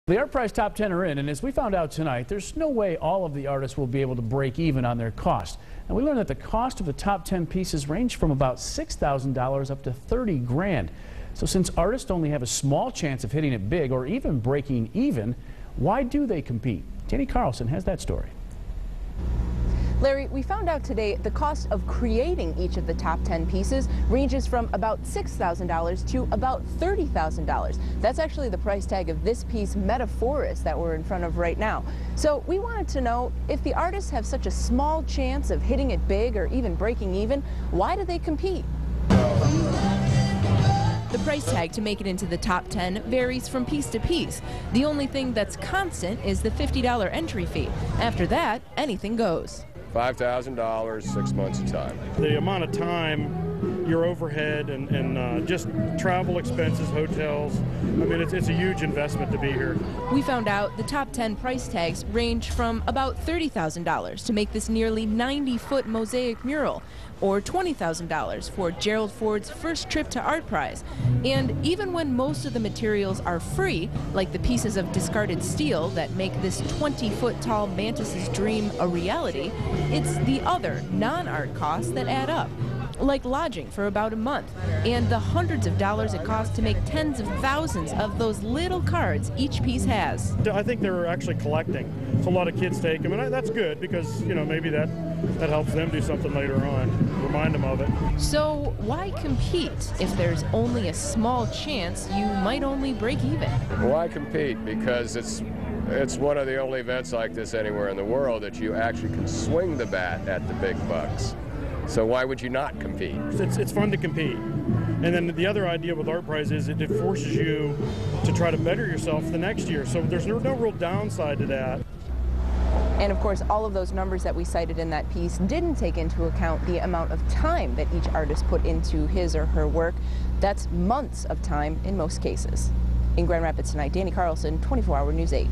The ArtPrize top 10 are in, and as we found out tonight, there's no way all of the artists will be able to break even on their cost. And we learned that the cost of the top 10 pieces range from about $6,000 up to $30 grand. So since artists only have a small chance of hitting it big or even breaking even, why do they compete? Danny Carlson has that story. Larry, we found out today the cost of creating each of the top 10 pieces ranges from about $6,000 to about $30,000. That's actually the price tag of this piece, Metaphorist, that we're in front of right now. So we wanted to know, if the artists have such a small chance of hitting it big or even breaking even, why do they compete? The price tag to make it into the top 10 varies from piece to piece. The only thing that's constant is the $50 entry fee. After that, anything goes. $5,000, 6 months of time. The amount of time, your overhead, and just travel expenses, hotels, I mean, it's a huge investment to be here. We found out the top 10 price tags range from about $30,000 to make this nearly 90-foot mosaic mural, or $20,000 for Gerald Ford's first trip to ArtPrize. And even when most of the materials are free, like the pieces of discarded steel that make this 20-foot tall mantis's dream a reality, it's the other non-art costs that add up, like lodging for about a month, and the hundreds of dollars it costs to make tens of thousands of those little cards each piece has. I think they're actually collecting. So a lot of kids take them, and that's good because, you know, maybe that helps them do something later on, remind them of it. So why compete if there's only a small chance you might only break even? Why compete? Because it's one of the only events like this anywhere in the world that you actually can swing the bat at the big bucks. So why would you not compete? It's fun to compete. And then the other idea with ArtPrize is it forces you to try to better yourself the next year. So there's no real downside to that. And of course, all of those numbers that we cited in that piece didn't take into account the amount of time that each artist put into his or her work. That's months of time in most cases. In Grand Rapids tonight, Danny Carlson, 24 Hour News 8.